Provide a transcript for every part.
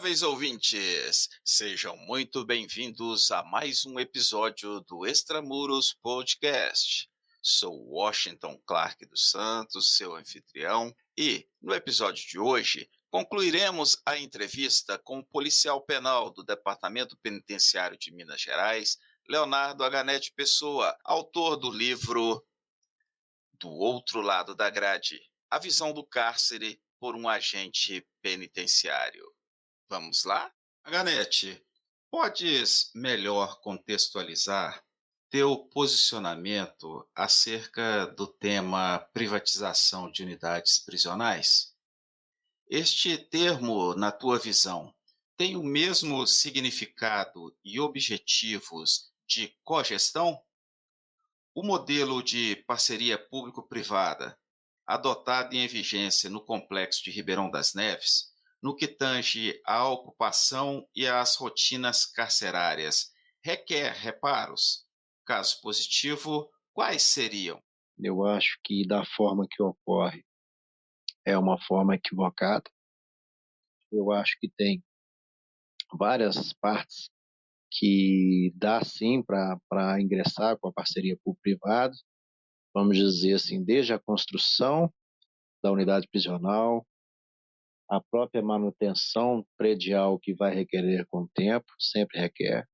Amáveis ouvintes, sejam muito bem-vindos a mais um episódio do Extramuros Podcast. Sou Washington Clark dos Santos, seu anfitrião, e no episódio de hoje concluiremos a entrevista com o policial penal do Departamento Penitenciário de Minas Gerais, Leonardo Aganete Pessoa, autor do livro Do Outro Lado da Grade, a visão do cárcere por um agente penitenciário. Vamos lá? Aganete, podes melhor contextualizar teu posicionamento acerca do tema privatização de unidades prisionais? Este termo, na tua visão, tem o mesmo significado e objetivos de cogestão? O modelo de parceria público-privada, adotado e em vigência no complexo de Ribeirão das Neves, no que tange à ocupação e às rotinas carcerárias, requer reparos? Caso positivo, quais seriam? Eu acho que da forma que ocorre é uma forma equivocada. Eu acho que tem várias partes que dá sim para ingressar com a parceria público-privada, vamos dizer assim, desde a construção da unidade prisional, a própria manutenção predial que vai requerer com o tempo, sempre requer,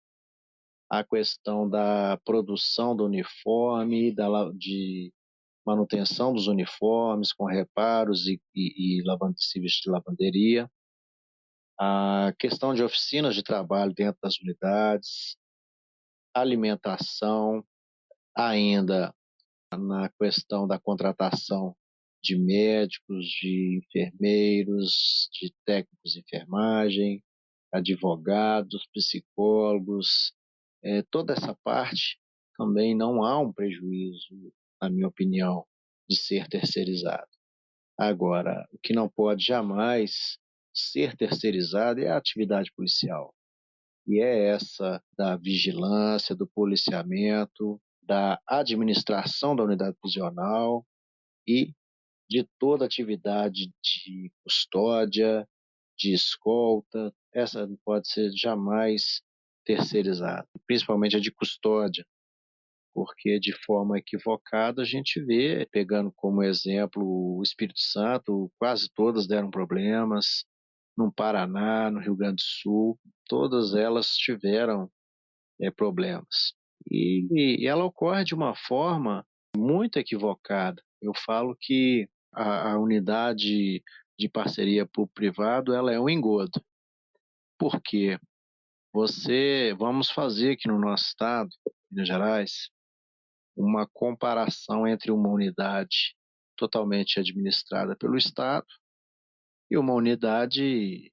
a questão da produção do uniforme, de manutenção dos uniformes com reparos e serviços de lavanderia, a questão de oficinas de trabalho dentro das unidades, alimentação, ainda na questão da contratação de médicos, de enfermeiros, de técnicos de enfermagem, advogados, psicólogos, toda essa parte também não há um prejuízo, na minha opinião, de ser terceirizado. Agora, o que não pode jamais ser terceirizado é a atividade policial. E é essa da vigilância, do policiamento, da administração da unidade prisional e de toda atividade de custódia, de escolta. Essa não pode ser jamais terceirizada, principalmente a de custódia, porque de forma equivocada a gente vê, pegando como exemplo o Espírito Santo, quase todas deram problemas, no Paraná, no Rio Grande do Sul, todas elas tiveram problemas. E ela ocorre de uma forma muito equivocada. Eu falo que a unidade de parceria público-privado ela é um engodo. Por quê? Vamos fazer aqui no nosso estado, Minas Gerais, uma comparação entre uma unidade totalmente administrada pelo Estado e uma unidade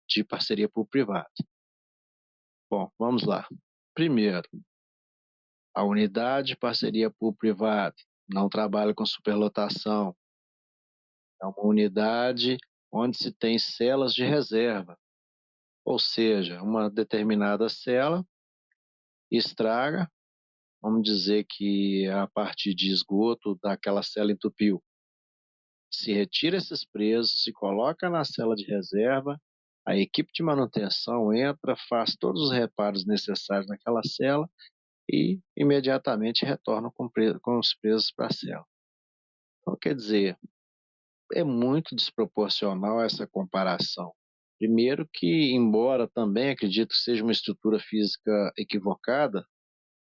de parceria público-privada. Bom, vamos lá. Primeiro, a unidade de parceria público-privada não trabalha com superlotação. É uma unidade onde se tem celas de reserva, ou seja, uma determinada cela estraga, vamos dizer que a partir de esgoto daquela cela entupiu. Se retira esses presos, se coloca na cela de reserva, a equipe de manutenção entra, faz todos os reparos necessários naquela cela e imediatamente retorna com os presos para a cela. Então, quer dizer, é muito desproporcional essa comparação. Primeiro que, embora também acredito que seja uma estrutura física equivocada,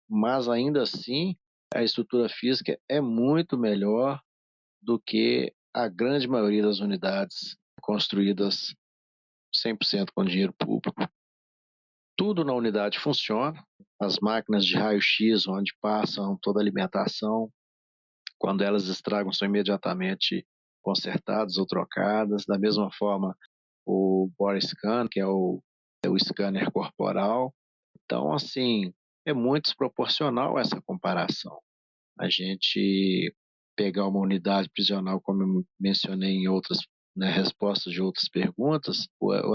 mas ainda assim a estrutura física é muito melhor do que a grande maioria das unidades construídas 100% com dinheiro público. Tudo na unidade funciona, as máquinas de raio-x onde passam toda a alimentação, quando elas estragam são imediatamente consertadas ou trocadas. Da mesma forma, o body scan, que é o scanner corporal. Então, assim, é muito desproporcional essa comparação. A gente pegar uma unidade prisional, como eu mencionei em outras respostas de outras perguntas,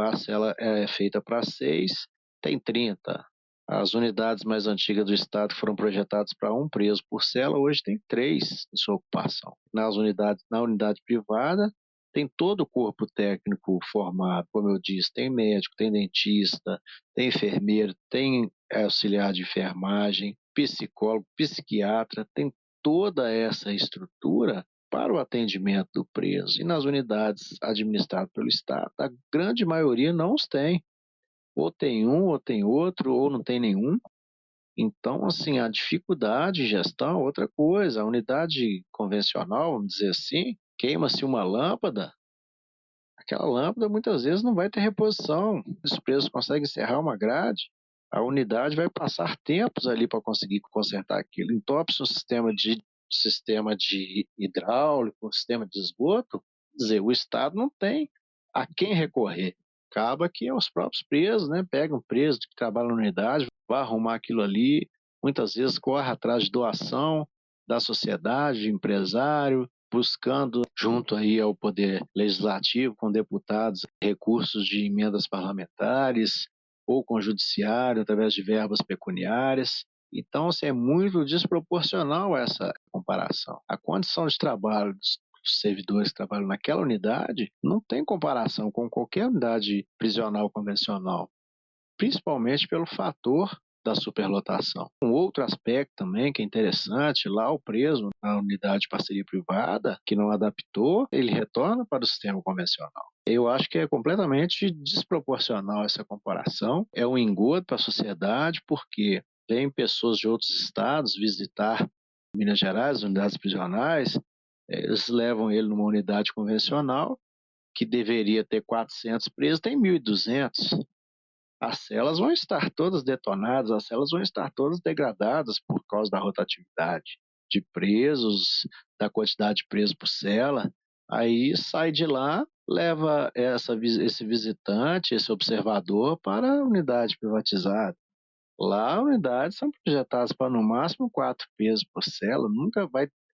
a cela é feita para 6, tem 30. As unidades mais antigas do estado foram projetadas para 1 preso por cela, hoje tem 3 em sua ocupação. Na unidade privada, tem todo o corpo técnico formado, como eu disse, tem médico, tem dentista, tem enfermeiro, tem auxiliar de enfermagem, psicólogo, psiquiatra, tem toda essa estrutura para o atendimento do preso. E nas unidades administradas pelo Estado, a grande maioria não os tem. Ou tem um, ou tem outro, ou não tem nenhum. Então, assim, a dificuldade de gestão é outra coisa. A unidade convencional, vamos dizer assim, queima-se uma lâmpada, aquela lâmpada muitas vezes não vai ter reposição. Os presos conseguem serrar uma grade, a unidade vai passar tempos ali para conseguir consertar aquilo. Entope-se um sistema de hidráulico, um sistema de esgoto, quer dizer, o Estado não tem a quem recorrer. Acaba que é os próprios presos, né? Pegam um preso que trabalha na unidade, vai arrumar aquilo ali, muitas vezes corre atrás de doação da sociedade, de empresário, buscando, junto aí ao Poder Legislativo, com deputados, recursos de emendas parlamentares, ou com o Judiciário, através de verbas pecuniárias. Então, assim, é muito desproporcional essa comparação. A condição de trabalho dos servidores que trabalham naquela unidade não tem comparação com qualquer unidade prisional convencional, principalmente pelo fator da superlotação. Um outro aspecto também que é interessante, lá o preso na unidade de parceria privada, que não adaptou, ele retorna para o sistema convencional. Eu acho que é completamente desproporcional essa comparação, é um engodo para a sociedade, porque vêm pessoas de outros estados visitar Minas Gerais, unidades prisionais, eles levam ele numa unidade convencional, que deveria ter 400 presos, tem 1.200. As celas vão estar todas detonadas, as celas vão estar todas degradadas por causa da rotatividade de presos, da quantidade de presos por cela. Aí sai de lá, leva esse visitante, esse observador para a unidade privatizada. Lá, a unidades são projetadas para no máximo 4 presos por cela,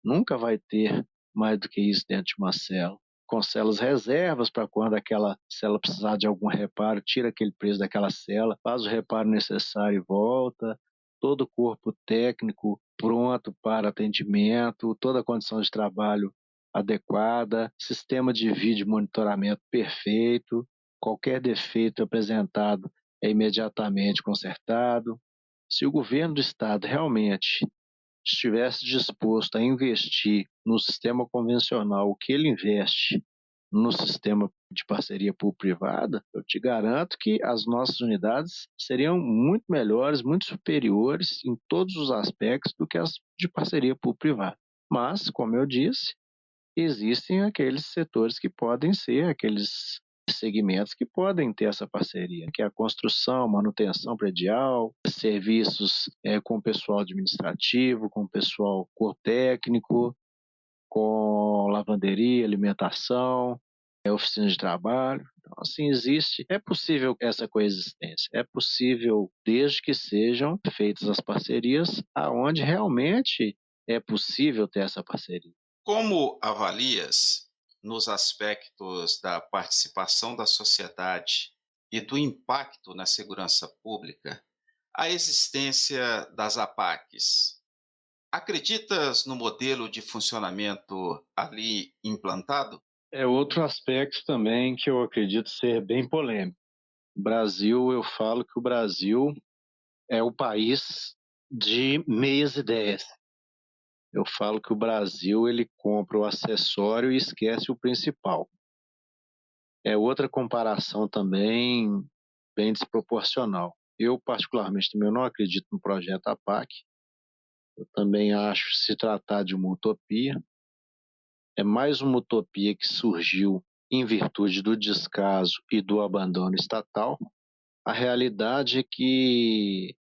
nunca vai ter mais do que isso dentro de uma cela. Com celas reservas para quando aquela cela precisar de algum reparo, tira aquele preso daquela cela, faz o reparo necessário e volta. Todo o corpo técnico pronto para atendimento, toda a condição de trabalho adequada, sistema de vídeo monitoramento perfeito, qualquer defeito apresentado é imediatamente consertado. Se o governo do estado realmente estivesse disposto a investir no sistema convencional o que ele investe no sistema de parceria público-privada, eu te garanto que as nossas unidades seriam muito melhores, muito superiores em todos os aspectos do que as de parceria público-privada. Mas, como eu disse, existem aqueles setores que podem ser, aqueles segmentos que podem ter essa parceria, que é a construção, manutenção predial, serviços com o pessoal administrativo, com o pessoal corpo técnico, com lavanderia, alimentação, oficina de trabalho. Então, assim, é possível essa coexistência, é possível desde que sejam feitas as parcerias aonde realmente é possível ter essa parceria. Como avalias, nos aspectos da participação da sociedade e do impacto na segurança pública, a existência das APACs? Acreditas no modelo de funcionamento ali implantado? É outro aspecto também que eu acredito ser bem polêmico. O Brasil, eu falo que o Brasil é o país de meias ideias. Eu falo que o Brasil ele compra o acessório e esquece o principal. É outra comparação também bem desproporcional. Eu, particularmente, também eu não acredito no projeto APAC. Eu também acho se tratar de uma utopia. É mais uma utopia que surgiu em virtude do descaso e do abandono estatal. A realidade é que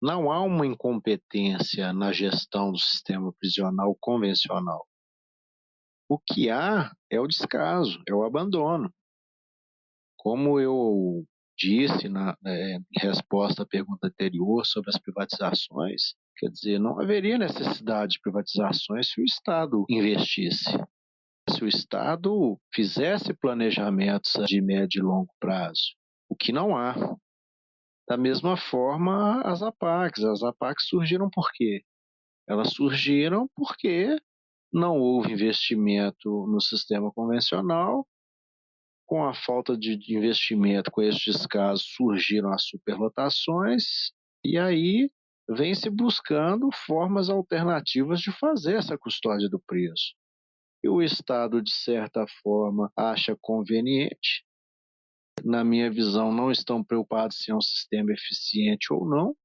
não há uma incompetência na gestão do sistema prisional convencional. O que há é o descaso, é o abandono. Como eu disse em resposta à pergunta anterior sobre as privatizações, quer dizer, não haveria necessidade de privatizações se o Estado investisse. Se o Estado fizesse planejamentos de médio e longo prazo, o que não há. Da mesma forma, as APACs. As APACs surgiram por quê? Elas surgiram porque não houve investimento no sistema convencional. Com a falta de investimento, com estes casos, surgiram as superlotações, e aí vem se buscando formas alternativas de fazer essa custódia do preço. E o Estado, de certa forma, acha conveniente. Na minha visão, não estão preocupados se é um sistema eficiente ou não,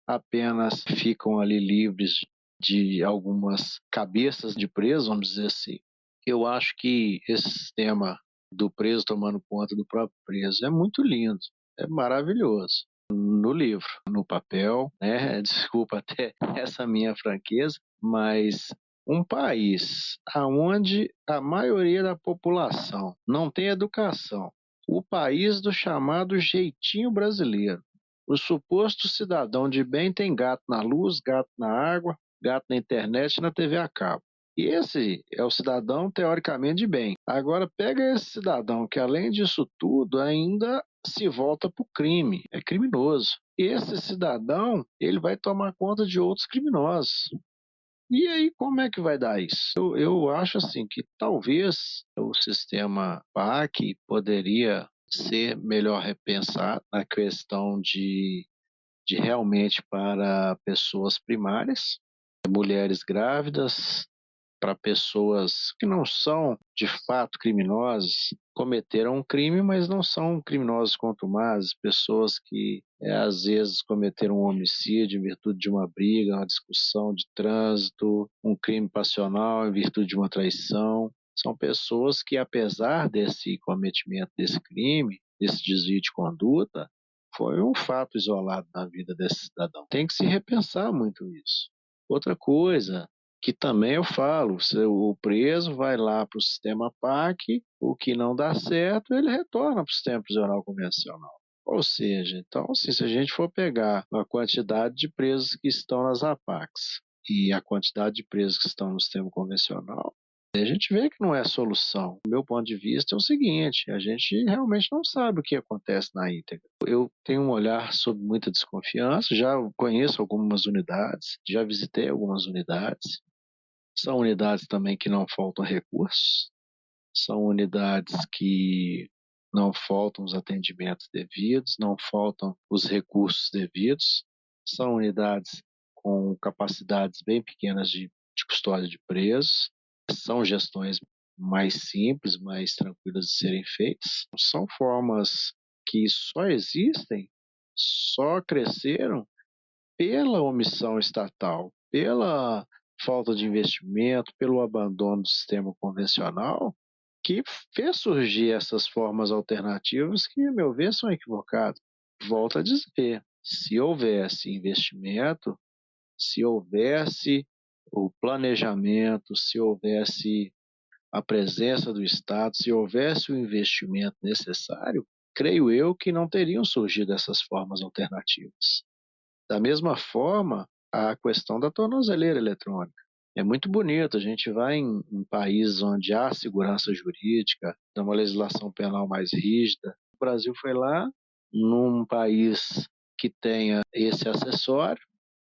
apenas ficam ali livres de algumas cabeças de preso, vamos dizer assim. Eu acho que esse sistema do preso tomando conta do próprio preso é muito lindo, é maravilhoso. No livro, no papel, né? Desculpa até essa minha franqueza, mas um país onde a maioria da população não tem educação, o país do chamado jeitinho brasileiro. O suposto cidadão de bem tem gato na luz, gato na água, gato na internet e na TV a cabo. E esse é o cidadão teoricamente de bem. Agora pega esse cidadão que, além disso tudo, ainda se volta para o crime, é criminoso. Esse cidadão, ele vai tomar conta de outros criminosos. E aí, como é que vai dar isso? Eu acho assim que talvez o sistema PAC poderia ser melhor repensado na questão de realmente para pessoas primárias, mulheres grávidas, para pessoas que não são de fato criminosas, cometeram um crime, mas não são criminosos contumazes, pessoas que às vezes cometeram um homicídio em virtude de uma briga, uma discussão de trânsito, um crime passional em virtude de uma traição. São pessoas que, apesar desse cometimento desse crime, desse desvio de conduta, foi um fato isolado na vida desse cidadão. Tem que se repensar muito isso. Outra coisa, que também eu falo, o preso vai lá para o sistema PAC, o que não dá certo, ele retorna para o sistema prisional convencional. Ou seja, então, assim, se a gente for pegar a quantidade de presos que estão nas APACs e a quantidade de presos que estão no sistema convencional, a gente vê que não é solução. Do meu ponto de vista é o seguinte, a gente realmente não sabe o que acontece na íntegra. Eu tenho um olhar sob muita desconfiança, já conheço algumas unidades, já visitei algumas unidades. São unidades também que não faltam recursos, são unidades que não faltam os atendimentos devidos, não faltam os recursos devidos, são unidades com capacidades bem pequenas de custódia de presos, são gestões mais simples, mais tranquilas de serem feitas, são formas que só existem, só cresceram pela omissão estatal, pela falta de investimento, pelo abandono do sistema convencional, que fez surgir essas formas alternativas que, a meu ver, são equivocadas. Volto a dizer, se houvesse investimento, se houvesse o planejamento, se houvesse a presença do Estado, se houvesse o investimento necessário, creio eu que não teriam surgido essas formas alternativas. Da mesma forma, a questão da tornozeleira eletrônica. É muito bonito, a gente vai em países onde há segurança jurídica, tem uma legislação penal mais rígida. O Brasil foi lá, num país que tenha esse acessório,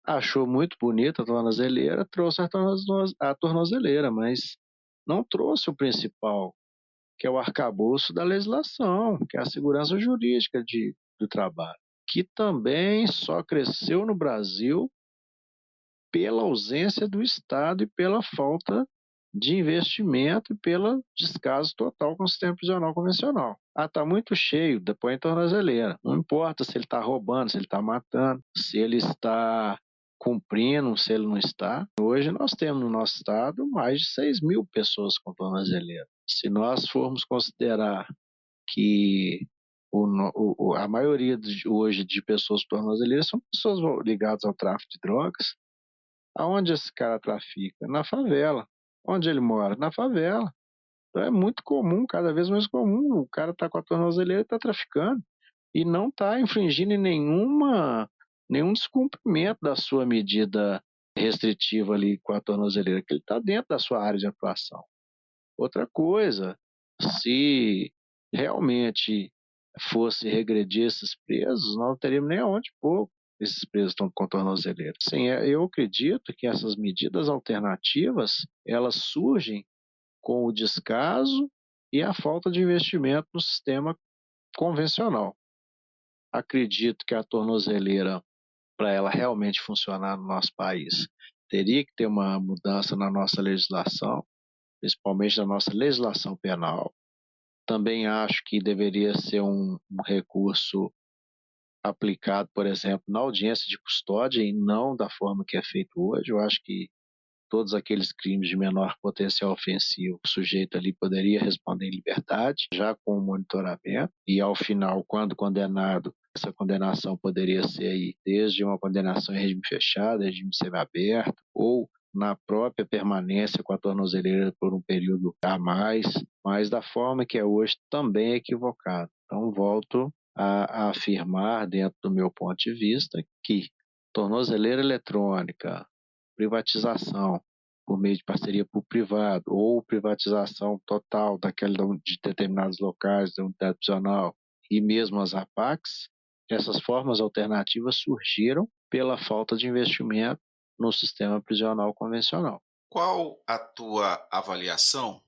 achou muito bonita a tornozeleira, trouxe a tornozeleira, mas não trouxe o principal, que é o arcabouço da legislação, que é a segurança jurídica do trabalho, que também só cresceu no Brasil pela ausência do Estado e pela falta de investimento e pelo descaso total com o sistema prisional convencional. Ah, está muito cheio, depois em tornozeleira. Não importa se ele está roubando, se ele está matando, se ele está cumprindo, se ele não está. Hoje nós temos no nosso estado mais de 6 mil pessoas com tornozeleira. Se nós formos considerar que a maioria hoje de pessoas com tornozeleira são pessoas ligadas ao tráfico de drogas. Aonde esse cara trafica? Na favela. Onde ele mora? Na favela. Então é muito comum, cada vez mais comum, o cara tá com a tornozeleira e tá traficando. E não tá infringindo em nenhum descumprimento da sua medida restritiva ali com a tornozeleira, que ele tá dentro da sua área de atuação. Outra coisa, se realmente fosse regredir esses presos, nós não teríamos nem aonde pôr. esses presos estão com tornozeleira. Sim, eu acredito que essas medidas alternativas, elas surgem com o descaso e a falta de investimento no sistema convencional. Acredito que a tornozeleira, para ela realmente funcionar no nosso país, teria que ter uma mudança na nossa legislação, principalmente na nossa legislação penal. Também acho que deveria ser um recurso aplicado, por exemplo, na audiência de custódia e não da forma que é feito hoje. Eu acho que todos aqueles crimes de menor potencial ofensivo, o sujeito ali poderia responder em liberdade, já com o monitoramento, e ao final, quando condenado, essa condenação poderia ser aí desde uma condenação em regime fechado, regime semiaberto, ou na própria permanência com a tornozeleira por um período a mais, mas da forma que é hoje também é equivocado. Então, volto a afirmar, dentro do meu ponto de vista, que tornozeleira eletrônica, privatização por meio de parceria público-privado ou privatização total de determinados locais da unidade prisional e mesmo as APACs, essas formas alternativas surgiram pela falta de investimento no sistema prisional convencional. Qual a tua avaliação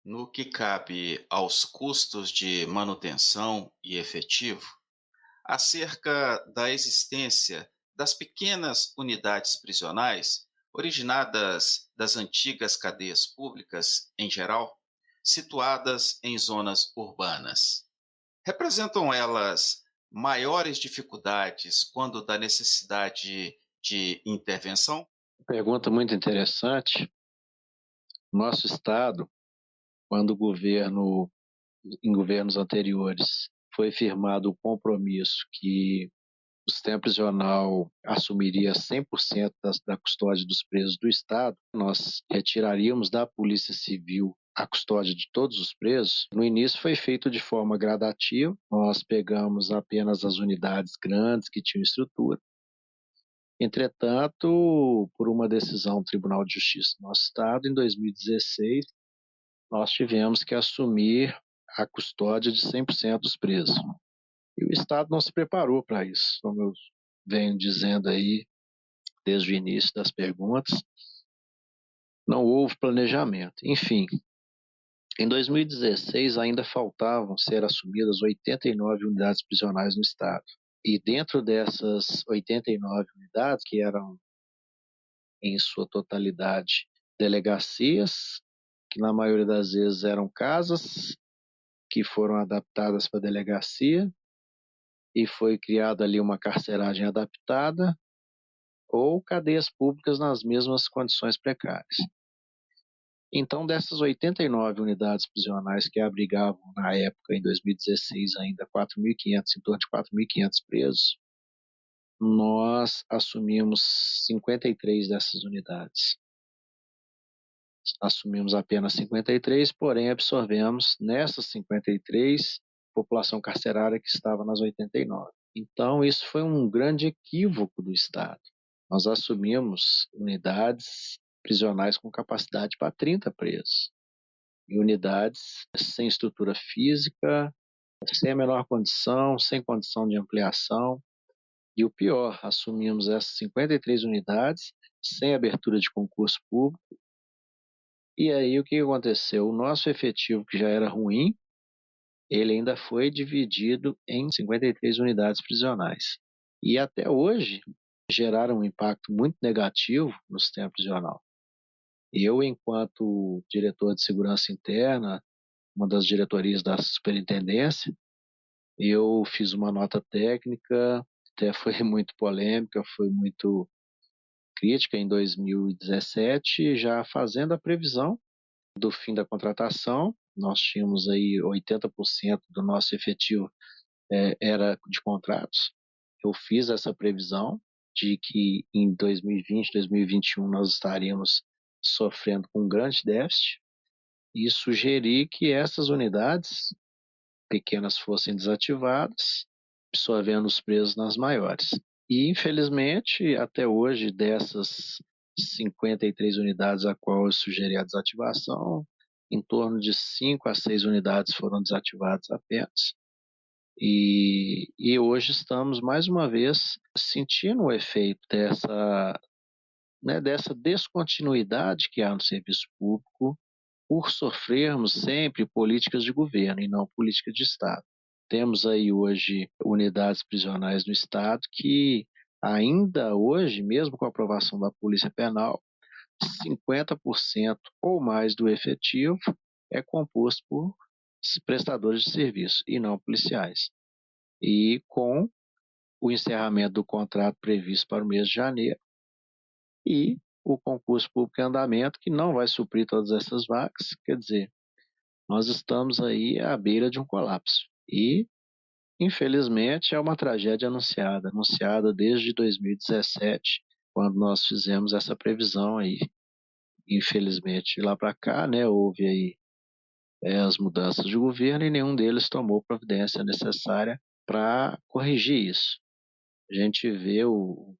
no que cabe aos custos de manutenção e efetivo acerca da existência das pequenas unidades prisionais originadas das antigas cadeias públicas em geral, situadas em zonas urbanas? Representam elas maiores dificuldades quando da necessidade de intervenção? Pergunta muito interessante. Nosso Estado, quando em governos anteriores, foi firmado o compromisso que o sistema prisional assumiria 100% da custódia dos presos do Estado, nós retiraríamos da Polícia Civil a custódia de todos os presos. No início foi feito de forma gradativa, nós pegamos apenas as unidades grandes que tinham estrutura. Entretanto, por uma decisão do Tribunal de Justiça do nosso Estado, em 2016, nós tivemos que assumir a custódia de 100% dos presos. E o Estado não se preparou para isso, como eu venho dizendo aí desde o início das perguntas, não houve planejamento. Enfim, em 2016 ainda faltavam ser assumidas 89 unidades prisionais no Estado. E dentro dessas 89 unidades, que eram em sua totalidade delegacias, que na maioria das vezes eram casas que foram adaptadas para delegacia, e foi criada ali uma carceragem adaptada, ou cadeias públicas nas mesmas condições precárias. Então, dessas 89 unidades prisionais que abrigavam, na época, em 2016, ainda 4.500, em torno de 4.500 presos, nós assumimos 53 dessas unidades. Assumimos apenas 53, porém absorvemos nessas 53 população carcerária que estava nas 89. Então, isso foi um grande equívoco do Estado. Nós assumimos unidades prisionais com capacidade para 30 presos, e unidades sem estrutura física, sem a menor condição, sem condição de ampliação. E o pior, assumimos essas 53 unidades sem abertura de concurso público. E aí o que aconteceu? O nosso efetivo, que já era ruim, ele ainda foi dividido em 53 unidades prisionais. E até hoje geraram um impacto muito negativo no sistema prisional. Eu, enquanto diretor de segurança interna, uma das diretorias da superintendência, eu fiz uma nota técnica, até foi muito polêmica, foi muito crítica em 2017, já fazendo a previsão do fim da contratação. Nós tínhamos aí 80% do nosso efetivo era de contratos. Eu fiz essa previsão de que em 2020, 2021 nós estaríamos sofrendo com um grande déficit e sugeri que essas unidades pequenas fossem desativadas, absorvendo os presos nas maiores. E, infelizmente, até hoje, dessas 53 unidades a qual eu sugeri a desativação, em torno de 5 a 6 unidades foram desativadas apenas. E hoje estamos, mais uma vez, sentindo o efeito dessa descontinuidade que há no serviço público por sofrermos sempre políticas de governo e não política de Estado. Temos aí hoje unidades prisionais no Estado que ainda hoje, mesmo com a aprovação da Polícia Penal, 50% ou mais do efetivo é composto por prestadores de serviço e não policiais. E com o encerramento do contrato previsto para o mês de janeiro e o concurso público em andamento, que não vai suprir todas essas vagas, quer dizer, nós estamos aí à beira de um colapso. E, infelizmente, é uma tragédia anunciada desde 2017, quando nós fizemos essa previsão aí. Infelizmente, de lá para cá, né, houve aí as mudanças de governo e nenhum deles tomou providência necessária para corrigir isso. A gente vê o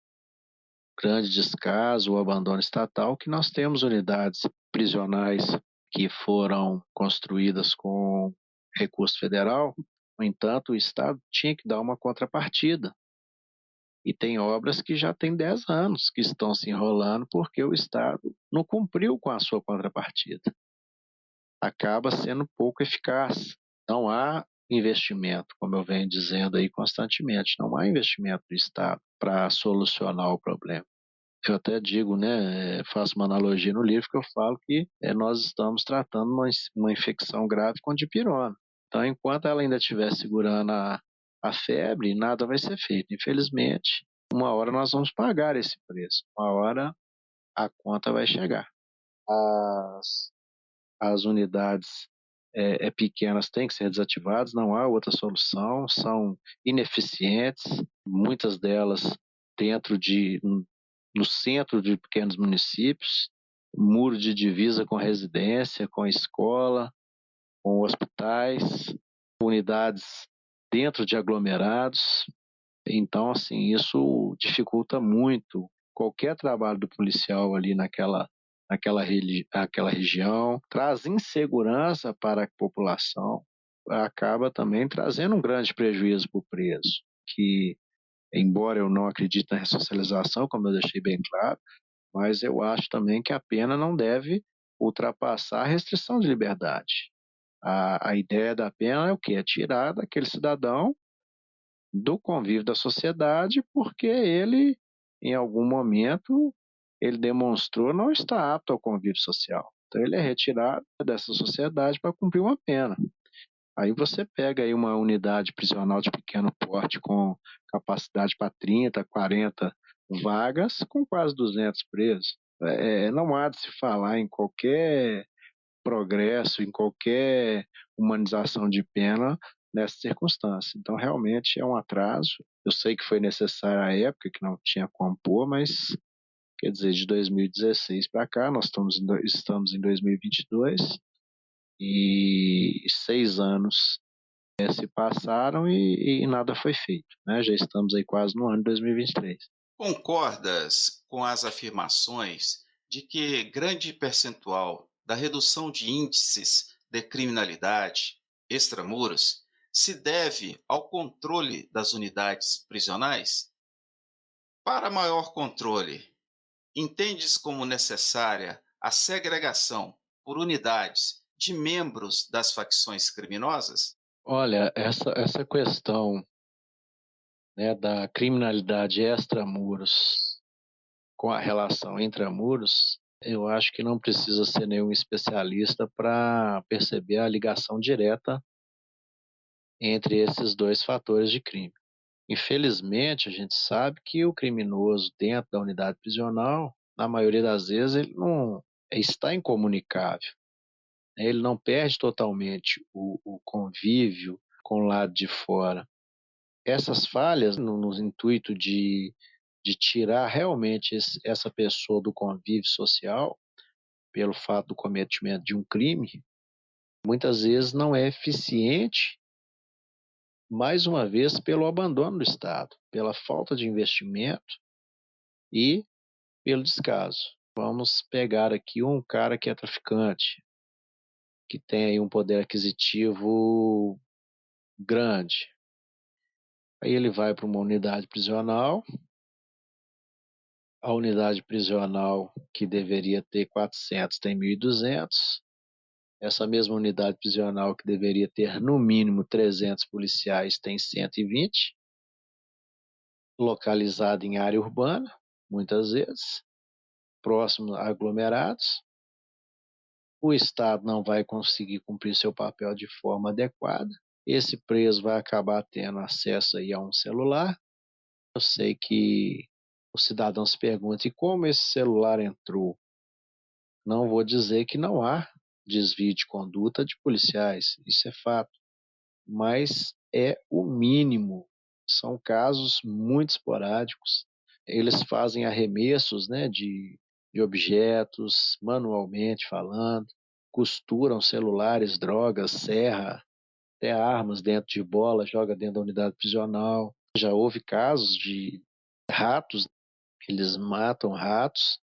grande descaso, o abandono estatal, que nós temos unidades prisionais que foram construídas com recurso federal. No entanto, o Estado tinha que dar uma contrapartida. E tem obras que já têm 10 anos que estão se enrolando porque o Estado não cumpriu com a sua contrapartida. Acaba sendo pouco eficaz. Não há investimento, como eu venho dizendo aí constantemente, não há investimento do Estado para solucionar o problema. Eu até digo, né, faço uma analogia no livro que eu falo que nós estamos tratando uma infecção grave com dipirona. Então, enquanto ela ainda estiver segurando a febre, nada vai ser feito. Infelizmente, uma hora nós vamos pagar esse preço, uma hora a conta vai chegar. As unidades pequenas têm que ser desativadas, não há outra solução, são ineficientes, muitas delas no centro de pequenos municípios, muro de divisa com residência, com escola, com hospitais, unidades dentro de aglomerados. Então, assim, isso dificulta muito qualquer trabalho do policial ali aquela região, traz insegurança para a população, acaba também trazendo um grande prejuízo para o preso, que, embora eu não acredite na ressocialização, como eu deixei bem claro, mas eu acho também que a pena não deve ultrapassar a restrição de liberdade. A ideia da pena é o quê? É tirar daquele cidadão do convívio da sociedade, porque ele, em algum momento, ele demonstrou não estar apto ao convívio social. Então ele é retirado dessa sociedade para cumprir uma pena. Aí você pega aí uma unidade prisional de pequeno porte com capacidade para 30, 40 vagas, com quase 200 presos. Não há de se falar em qualquer progresso, em qualquer humanização de pena nessa circunstância. Então, realmente é um atraso. Eu sei que foi necessário à época, que não tinha como pôr, mas quer dizer, de 2016 para cá, nós estamos em 2022 e 6 anos se passaram e nada foi feito, né? Já estamos aí quase no ano de 2023. Concordas com as afirmações de que grande percentual da redução de índices de criminalidade extramuros se deve ao controle das unidades prisionais? Para maior controle, entendes como necessária a segregação por unidades de membros das facções criminosas? Olha, essa questão, né, da criminalidade extramuros com a relação intramuros, eu acho que não precisa ser nenhum especialista para perceber a ligação direta entre esses dois fatores de crime. Infelizmente, a gente sabe que o criminoso dentro da unidade prisional, na maioria das vezes, ele não está incomunicável, né? Ele não perde totalmente o convívio com o lado de fora. Essas falhas, no intuito de tirar realmente essa pessoa do convívio social, pelo fato do cometimento de um crime, muitas vezes não é eficiente, mais uma vez, pelo abandono do Estado, pela falta de investimento e pelo descaso. Vamos pegar aqui um cara que é traficante, que tem aí um poder aquisitivo grande. Aí ele vai para uma unidade prisional, a unidade prisional que deveria ter 400 tem 1.200. Essa mesma unidade prisional que deveria ter no mínimo 300 policiais tem 120, localizada em área urbana, muitas vezes, próximo a aglomerados. O Estado não vai conseguir cumprir seu papel de forma adequada. Esse preso vai acabar tendo acesso aí a um celular. Eu sei que o cidadão se pergunta, e como esse celular entrou? Não vou dizer que não há desvio de conduta de policiais, isso é fato, mas é o mínimo. São casos muito esporádicos. Eles fazem arremessos, né, de objetos, manualmente falando, costuram celulares, drogas, serra, até armas dentro de bola, joga dentro da unidade prisional. Já houve casos de ratos, eles matam ratos,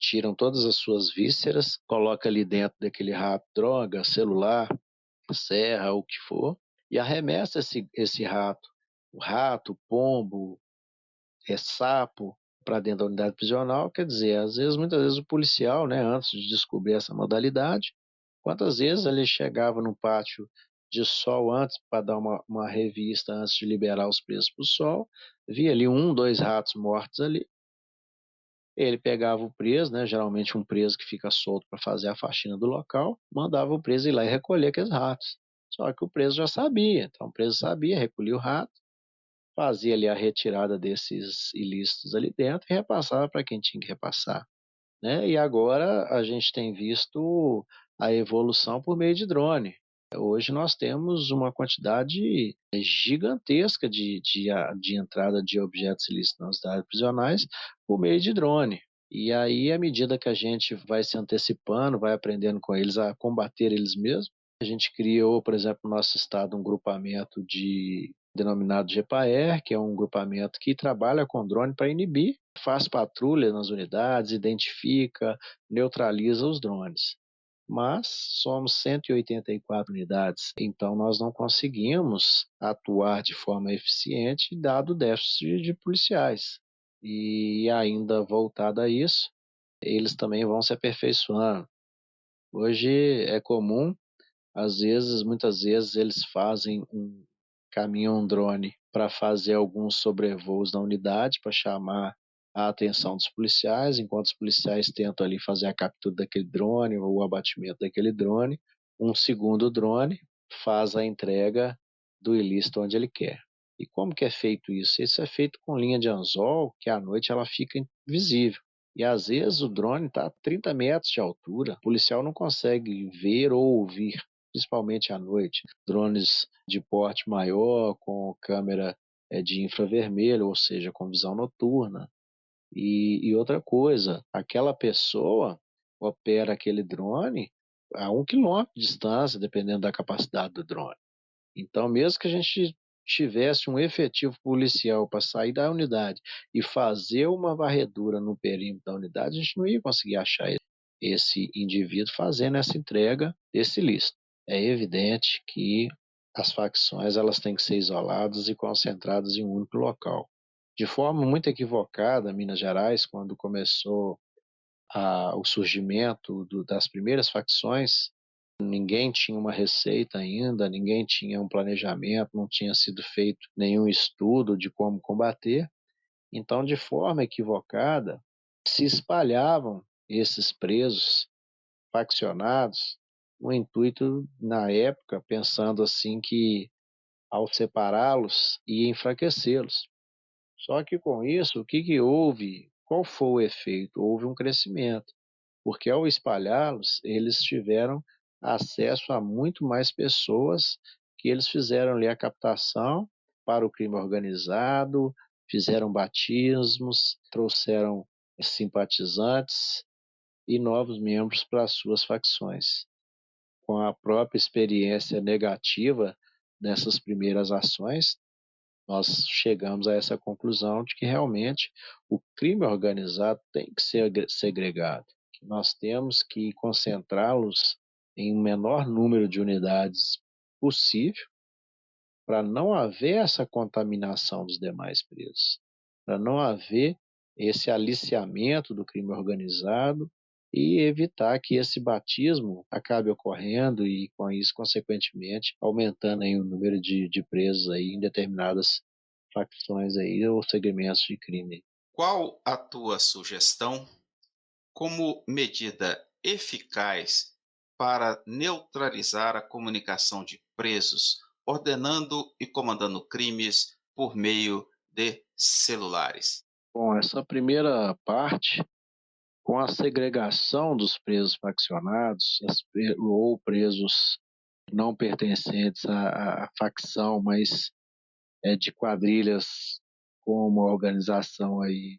tiram todas as suas vísceras, coloca ali dentro daquele rato droga, celular, serra, o que for, e arremessa esse rato. O rato, o pombo, sapo, para dentro da unidade prisional. Quer dizer, às vezes, muitas vezes o policial, né, antes de descobrir essa modalidade, quantas vezes ele chegava no pátio de sol antes para dar uma revista antes de liberar os presos para o sol, via ali um, dois ratos mortos ali, ele pegava o preso, né, geralmente um preso que fica solto para fazer a faxina do local, mandava o preso ir lá e recolher aqueles ratos. Só que o preso já sabia, então o preso sabia, recolhia o rato, fazia ali a retirada desses ilícitos ali dentro e repassava para quem tinha que repassar, né? E agora a gente tem visto a evolução por meio de drone. Hoje nós temos uma quantidade gigantesca de entrada de objetos ilícitos nas cidades prisionais por meio de drone. E aí, à medida que a gente vai se antecipando, vai aprendendo com eles a combater eles mesmos, a gente criou, por exemplo, no nosso estado, um grupamento denominado GEPAER, que é um grupamento que trabalha com drone para inibir, faz patrulha nas unidades, identifica, neutraliza os drones. Mas somos 184 unidades, então nós não conseguimos atuar de forma eficiente, dado o déficit de policiais. E ainda voltado a isso, eles também vão se aperfeiçoando. Hoje é comum, às vezes, muitas vezes, eles fazem um caminhão drone para fazer alguns sobrevoos na unidade para chamar a atenção dos policiais, enquanto os policiais tentam ali fazer a captura daquele drone ou o abatimento daquele drone, um segundo drone faz a entrega do ilícito onde ele quer. E como que é feito isso? Isso é feito com linha de anzol, que à noite ela fica invisível. E às vezes o drone está a 30 metros de altura, o policial não consegue ver ou ouvir, principalmente à noite. Drones de porte maior, com câmera de infravermelho, ou seja, com visão noturna. E outra coisa, aquela pessoa opera aquele drone a 1 quilômetro de distância, dependendo da capacidade do drone. Então, mesmo que a gente tivesse um efetivo policial para sair da unidade e fazer uma varredura no perímetro da unidade, a gente não ia conseguir achar esse indivíduo fazendo essa entrega desse ilícito. É evidente que as facções elas têm que ser isoladas e concentradas em um único local. De forma muito equivocada, Minas Gerais, quando começou o surgimento das primeiras facções, ninguém tinha uma receita ainda, ninguém tinha um planejamento, não tinha sido feito nenhum estudo de como combater. Então, de forma equivocada, se espalhavam esses presos faccionados, no intuito, na época, pensando assim que ao separá-los ia enfraquecê-los. Só que com isso, o que houve? Qual foi o efeito? Houve um crescimento, porque ao espalhá-los, eles tiveram acesso a muito mais pessoas que eles fizeram ali a captação para o crime organizado, fizeram batismos, trouxeram simpatizantes e novos membros para as suas facções. Com a própria experiência negativa dessas primeiras ações, nós chegamos a essa conclusão de que realmente o crime organizado tem que ser segregado, que nós temos que concentrá-los em um menor número de unidades possível para não haver essa contaminação dos demais presos, para não haver esse aliciamento do crime organizado e evitar que esse batismo acabe ocorrendo e, com isso, consequentemente, aumentando aí o número de presos aí em determinadas facções aí ou segmentos de crime. Qual a tua sugestão como medida eficaz para neutralizar a comunicação de presos, ordenando e comandando crimes por meio de celulares? Bom, essa primeira parte, com a segregação dos presos faccionados ou presos não pertencentes à facção, mas de quadrilhas com uma organização aí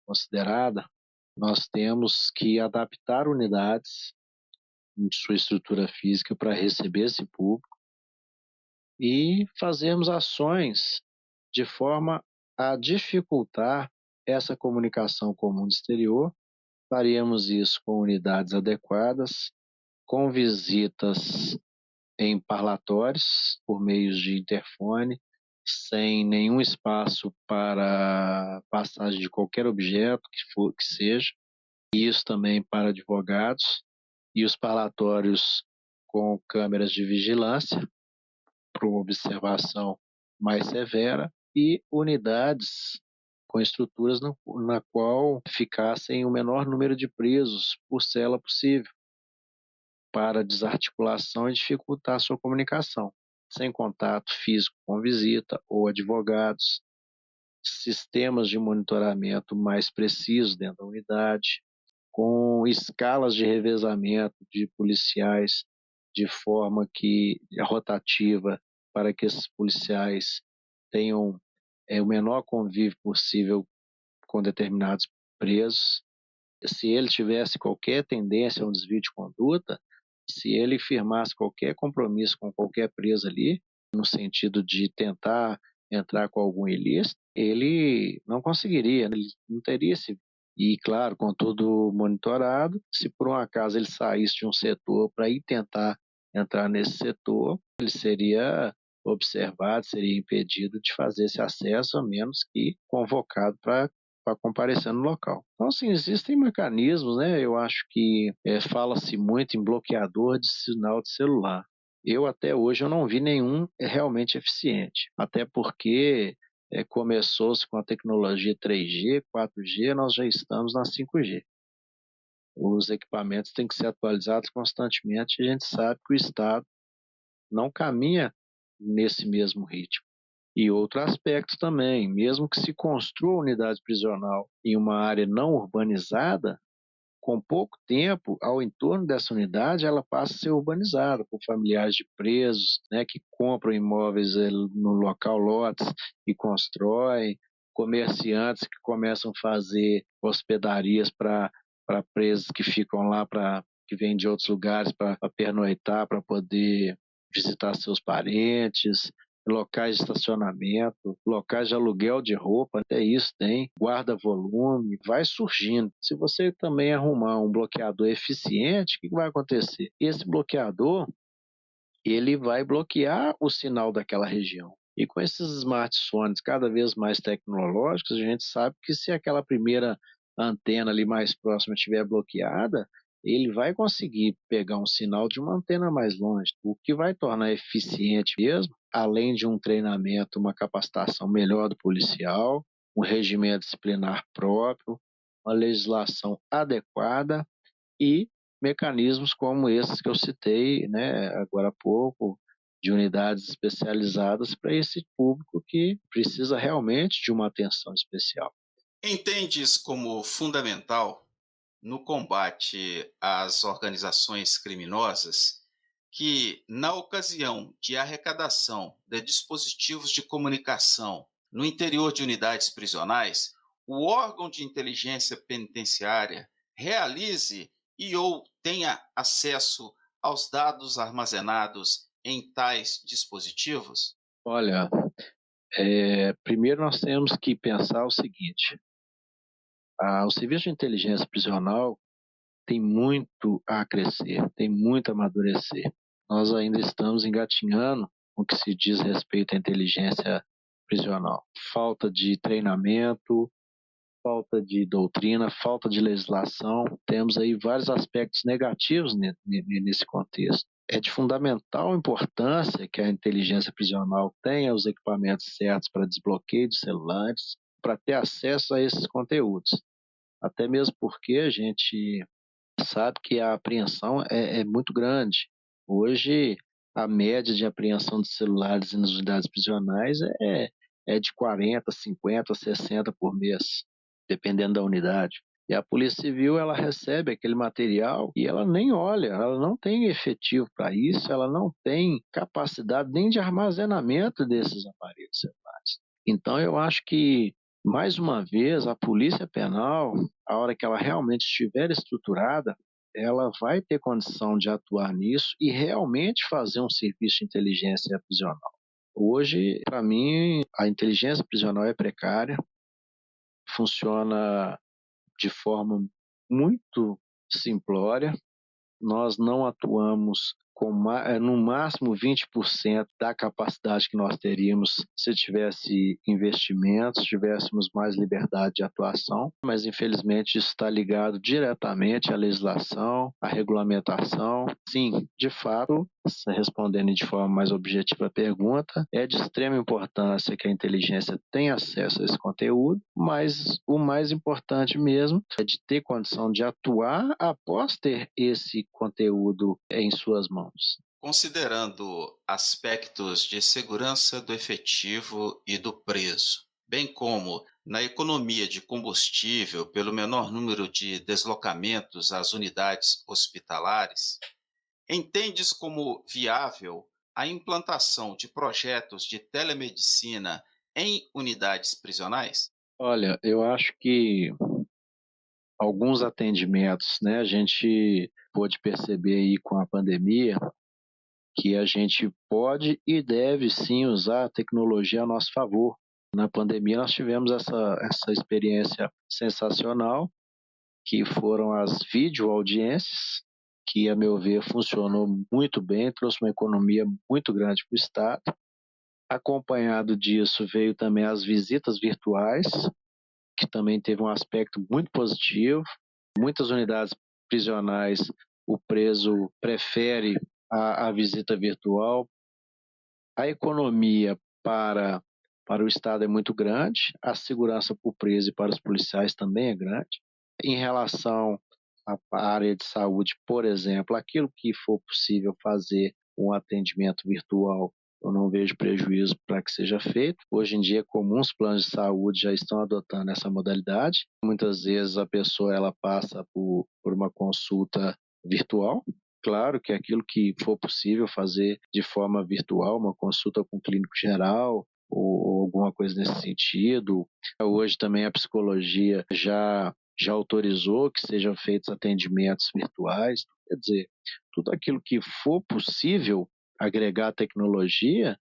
considerada, nós temos que adaptar unidades em sua estrutura física para receber esse público e fazermos ações de forma a dificultar essa comunicação com o mundo exterior. Faríamos isso com unidades adequadas, com visitas em parlatórios, por meios de interfone, sem nenhum espaço para passagem de qualquer objeto que seja, e isso também para advogados, e os parlatórios com câmeras de vigilância para uma observação mais severa e unidades com estruturas na qual ficassem o menor número de presos por cela possível, para desarticulação e dificultar a sua comunicação, sem contato físico com visita ou advogados, sistemas de monitoramento mais precisos dentro da unidade, com escalas de revezamento de policiais de forma que rotativa para que esses policiais tenham o menor convívio possível com determinados presos. Se ele tivesse qualquer tendência a um desvio de conduta, se ele firmasse qualquer compromisso com qualquer preso ali, no sentido de tentar entrar com algum ilícito, ele não conseguiria, ele não teria esse. E, claro, com tudo monitorado, se por um acaso ele saísse de um setor para ir tentar entrar nesse setor, ele seria observado, seria impedido de fazer esse acesso, a menos que convocado para comparecer no local. Então, assim, existem mecanismos, né? Eu acho que fala-se muito em bloqueador de sinal de celular. Eu até hoje eu não vi nenhum realmente eficiente, até porque começou-se com a tecnologia 3G, 4G, nós já estamos na 5G. Os equipamentos têm que ser atualizados constantemente e a gente sabe que o Estado não caminha nesse mesmo ritmo. E outro aspecto também, mesmo que se construa unidade prisional em uma área não urbanizada, com pouco tempo, ao entorno dessa unidade, ela passa a ser urbanizada por familiares de presos, né, que compram imóveis no local, lotes, e constroem, comerciantes que começam a fazer hospedarias para presos que ficam lá, que vêm de outros lugares para pernoitar, para poder visitar seus parentes, locais de estacionamento, locais de aluguel de roupa, até isso tem, guarda-volume, vai surgindo. Se você também arrumar um bloqueador eficiente, o que vai acontecer? Esse bloqueador, ele vai bloquear o sinal daquela região. E com esses smartphones cada vez mais tecnológicos, a gente sabe que se aquela primeira antena ali mais próxima estiver bloqueada, ele vai conseguir pegar um sinal de uma antena mais longe, o que vai tornar eficiente mesmo, além de um treinamento, uma capacitação melhor do policial, um regimento disciplinar próprio, uma legislação adequada e mecanismos como esses que eu citei, né, agora há pouco, de unidades especializadas para esse público que precisa realmente de uma atenção especial. Entendes como fundamental no combate às organizações criminosas que, na ocasião de arrecadação de dispositivos de comunicação no interior de unidades prisionais, o órgão de inteligência penitenciária realize e ou tenha acesso aos dados armazenados em tais dispositivos? Olha, primeiro nós temos que pensar o seguinte: o serviço de inteligência prisional tem muito a crescer, tem muito a amadurecer. Nós ainda estamos engatinhando no que se diz respeito à inteligência prisional. Falta de treinamento, falta de doutrina, falta de legislação. Temos aí vários aspectos negativos nesse contexto. É de fundamental importância que a inteligência prisional tenha os equipamentos certos para desbloqueio de celulares, para ter acesso a esses conteúdos. Até mesmo porque a gente sabe que a apreensão é muito grande. Hoje, a média de apreensão de celulares nas unidades prisionais é de 40, 50, 60 por mês, dependendo da unidade. E a Polícia Civil, ela recebe aquele material e ela nem olha, ela não tem efetivo para isso, ela não tem capacidade nem de armazenamento desses aparelhos celulares. Então, eu acho que, mais uma vez, a Polícia Penal, a hora que ela realmente estiver estruturada, ela vai ter condição de atuar nisso e realmente fazer um serviço de inteligência prisional. Hoje, para mim, a inteligência prisional é precária, funciona de forma muito simplória. Nós não atuamos com no máximo 20% da capacidade que nós teríamos se tivesse investimentos, tivéssemos mais liberdade de atuação, mas infelizmente isso está ligado diretamente à legislação, à regulamentação. Sim, de fato, respondendo de forma mais objetiva a pergunta, é de extrema importância que a inteligência tenha acesso a esse conteúdo, mas o mais importante mesmo é de ter condição de atuar após ter esse conteúdo em suas mãos. Considerando aspectos de segurança do efetivo e do preso, bem como na economia de combustível pelo menor número de deslocamentos às unidades hospitalares, entendes como viável a implantação de projetos de telemedicina em unidades prisionais? Olha, eu acho que alguns atendimentos, né, a gente pôde perceber aí com a pandemia que a gente pode e deve sim usar a tecnologia a nosso favor. Na pandemia nós tivemos essa experiência sensacional, que foram as videoaudiências, que a meu ver funcionou muito bem, trouxe uma economia muito grande para o Estado. Acompanhado disso veio também as visitas virtuais, que também teve um aspecto muito positivo. Muitas unidades prisionais, o preso prefere a visita virtual. A economia para o Estado é muito grande, a segurança para o preso e para os policiais também é grande. Em relação à área de saúde, por exemplo, aquilo que for possível fazer um atendimento virtual, eu não vejo prejuízo para que seja feito. Hoje em dia, comuns planos de saúde já estão adotando essa modalidade. Muitas vezes a pessoa ela passa por uma consulta virtual. Claro que aquilo que for possível fazer de forma virtual, uma consulta com o clínico geral ou alguma coisa nesse sentido. Hoje também a psicologia já autorizou que sejam feitos atendimentos virtuais. Quer dizer, tudo aquilo que for possível agregar tecnologia,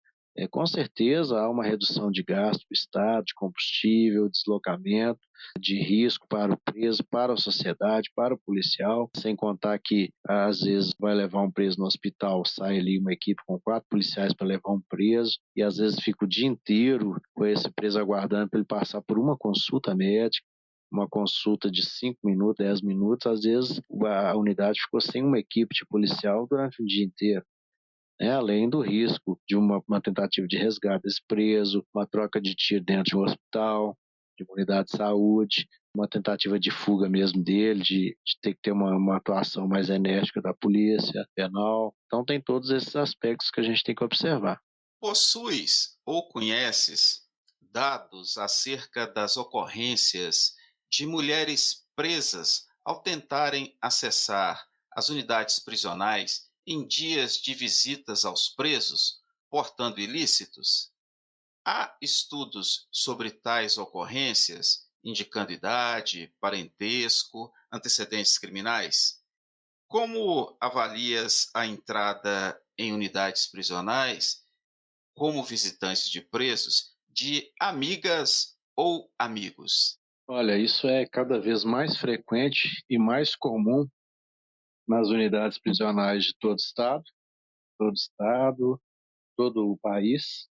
com certeza há uma redução de gasto para o Estado, de combustível, deslocamento, de risco para o preso, para a sociedade, para o policial, sem contar que às vezes vai levar um preso no hospital, sai ali uma equipe com 4 policiais para levar um preso, e às vezes fica o dia inteiro com esse preso aguardando para ele passar por uma consulta médica, uma consulta de 5 minutos, 10 minutos, às vezes a unidade ficou sem uma equipe de policial durante o dia inteiro. Além do risco de uma tentativa de resgate desse preso, uma troca de tiro dentro de um hospital, de uma unidade de saúde, uma tentativa de fuga mesmo dele, de ter que ter uma atuação mais enérgica da polícia penal. Então tem todos esses aspectos que a gente tem que observar. Possuis ou conheces dados acerca das ocorrências de mulheres presas ao tentarem acessar as unidades prisionais em dias de visitas aos presos, portando ilícitos? Há estudos sobre tais ocorrências, indicando idade, parentesco, antecedentes criminais? Como avalias a entrada em unidades prisionais como visitantes de presos de amigas ou amigos? Olha, isso é cada vez mais frequente e mais comum nas unidades prisionais de todo estado, todo o país,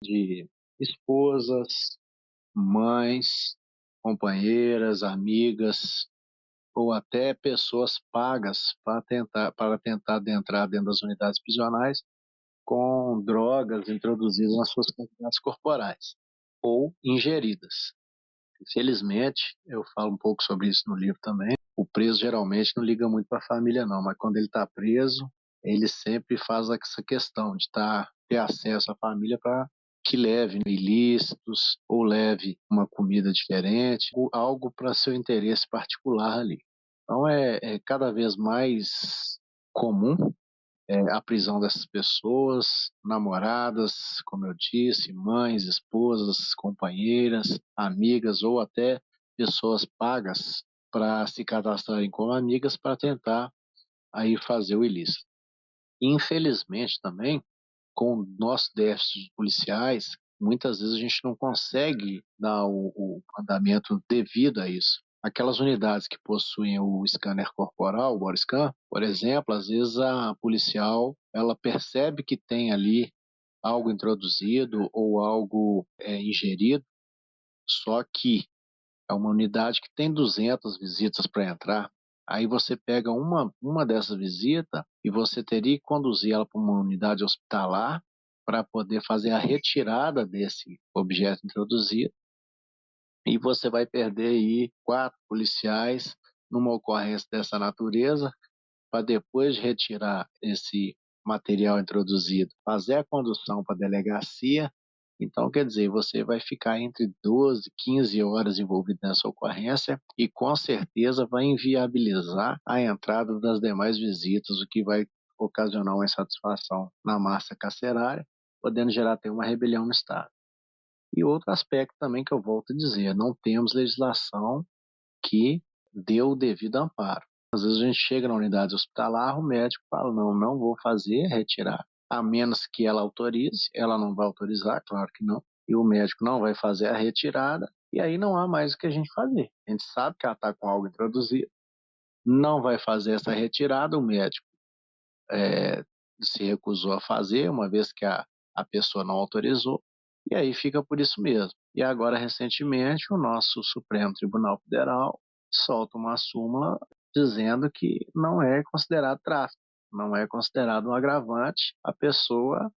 de esposas, mães, companheiras, amigas, ou até pessoas pagas para tentar adentrar dentro das unidades prisionais com drogas introduzidas nas suas cavidades corporais ou ingeridas. Infelizmente, eu falo um pouco sobre isso no livro também. O preso geralmente não liga muito para a família, não, mas quando ele está preso, ele sempre faz essa questão de ter acesso à família para que leve ilícitos ou leve uma comida diferente, ou algo para seu interesse particular ali. Então é cada vez mais comum a prisão dessas pessoas, namoradas, como eu disse, mães, esposas, companheiras, amigas ou até pessoas pagas para se cadastrarem como amigas para tentar aí fazer o ilícito. Infelizmente também, com o nosso déficit policiais, muitas vezes a gente não consegue dar o andamento devido a isso. Aquelas unidades que possuem o scanner corporal, o body scan, por exemplo, às vezes a policial ela percebe que tem ali algo introduzido ou algo ingerido, só que é uma unidade que tem 200 visitas para entrar. Aí você pega uma dessas visitas e você teria que conduzir ela para uma unidade hospitalar para poder fazer a retirada desse objeto introduzido. E você vai perder aí 4 policiais numa ocorrência dessa natureza para depois de retirar esse material introduzido, fazer a condução para a delegacia. Então, quer dizer, você vai ficar entre 12 e 15 horas envolvido nessa ocorrência e com certeza vai inviabilizar a entrada das demais visitas, o que vai ocasionar uma insatisfação na massa carcerária, podendo gerar até uma rebelião no Estado. E outro aspecto também que eu volto a dizer, não temos legislação que dê o devido amparo. Às vezes a gente chega na unidade hospitalar, o médico fala, não, não vou fazer, retirar. A menos que ela autorize, ela não vai autorizar, claro que não. E o médico não vai fazer a retirada, e aí não há mais o que a gente fazer. A gente sabe que ela está com algo introduzido, não vai fazer essa retirada, o médico se recusou a fazer, uma vez que a pessoa não autorizou, e aí fica por isso mesmo. E agora, recentemente, o nosso Supremo Tribunal Federal solta uma súmula dizendo que não é considerado tráfico, não é considerado um agravante a pessoa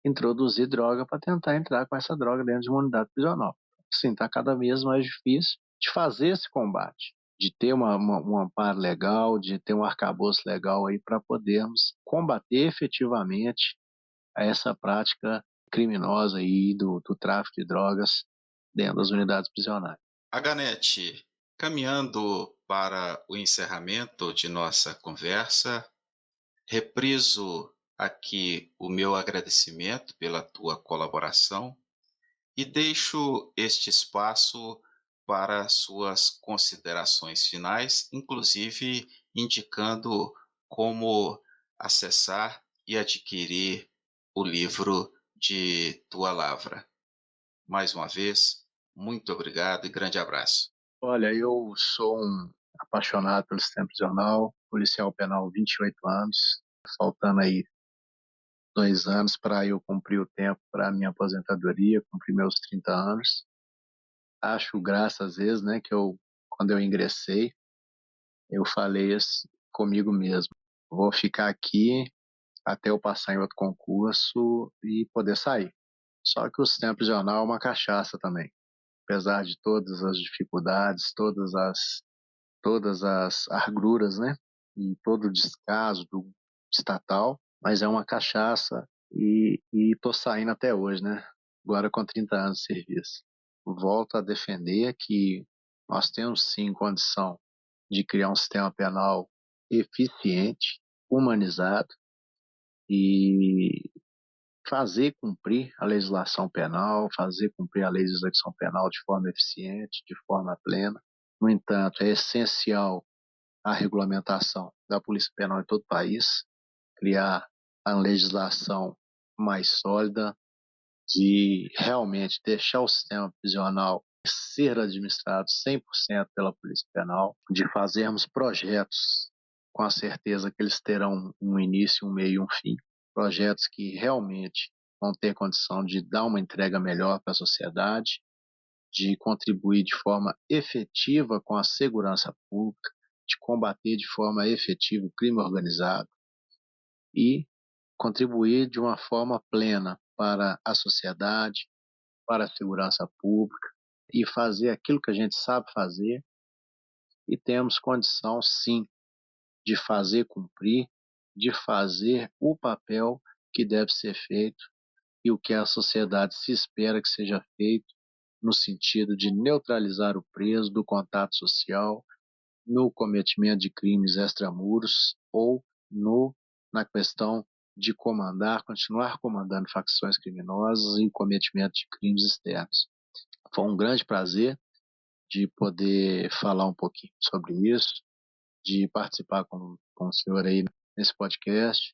introduzir droga para tentar entrar com essa droga dentro de uma unidade prisional. Sim, está cada vez mais difícil de fazer esse combate, de ter um amparo legal, de ter um arcabouço legal aí para podermos combater efetivamente essa prática criminosa aí do tráfico de drogas dentro das unidades prisionais. Aganete, caminhando para o encerramento de nossa conversa, repriso aqui o meu agradecimento pela tua colaboração e deixo este espaço para suas considerações finais, inclusive indicando como acessar e adquirir o livro de tua lavra. Mais uma vez, muito obrigado e grande abraço. Olha, eu sou um apaixonado pelo sistema prisional, policial penal 28 anos, faltando aí 2 anos para eu cumprir o tempo para a minha aposentadoria, cumprir meus 30 anos. Acho graça às vezes, né, que quando eu ingressei, eu falei comigo mesmo, vou ficar aqui até eu passar em outro concurso e poder sair. Só que o sistema prisional é uma cachaça também. Apesar de todas as dificuldades, todas as agruras, né? E todo o descaso do estatal, mas é uma cachaça e tô saindo até hoje, né? Agora com 30 anos de serviço. Volto a defender que nós temos sim condição de criar um sistema penal eficiente, humanizado e fazer cumprir a legislação penal, fazer cumprir a lei de execução penal de forma eficiente, de forma plena. No entanto, é essencial a regulamentação da Polícia Penal em todo o país, criar a legislação mais sólida, de realmente deixar o sistema prisional ser administrado 100% pela Polícia Penal, de fazermos projetos com a certeza que eles terão um início, um meio e um fim, projetos que realmente vão ter condição de dar uma entrega melhor para a sociedade, de contribuir de forma efetiva com a segurança pública, de combater de forma efetiva o crime organizado e contribuir de uma forma plena para a sociedade, para a segurança pública e fazer aquilo que a gente sabe fazer e temos condição, sim, de fazer cumprir, de fazer o papel que deve ser feito e o que a sociedade se espera que seja feito no sentido de neutralizar o preso do contato social, no cometimento de crimes extramuros ou na questão de continuar comandando facções criminosas e o cometimento de crimes externos. Foi um grande prazer de poder falar um pouquinho sobre isso, de participar com o senhor aí nesse podcast.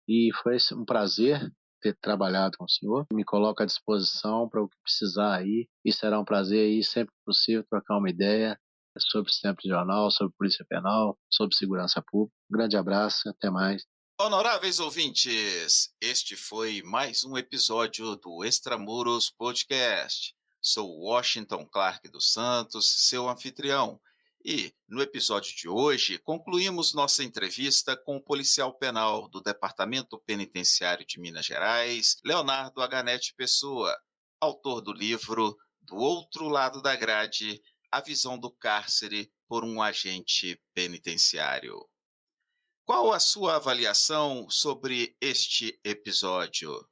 E foi um prazer ter trabalhado com o senhor. Me coloco à disposição para o que precisar aí. E será um prazer aí, sempre que possível, trocar uma ideia sobre sistema prisional, sobre polícia penal, sobre segurança pública. Um grande abraço, até mais. Honoráveis ouvintes, este foi mais um episódio do Extramuros Podcast. Sou Washington Clark dos Santos, seu anfitrião. E, no episódio de hoje, concluímos nossa entrevista com o policial penal do Departamento Penitenciário de Minas Gerais, Leonardo Aganete Pessoa, autor do livro Do Outro Lado da Grade, A Visão do Cárcere por um Agente Penitenciário. Qual a sua avaliação sobre este episódio?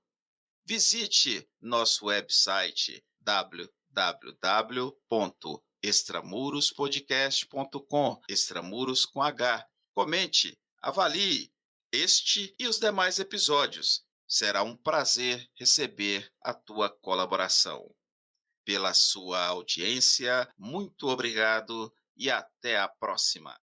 Visite nosso website www.extramurospodcast.com, extramuros com H. Comente, avalie este e os demais episódios. Será um prazer receber a tua colaboração. Pela sua audiência, muito obrigado e até a próxima.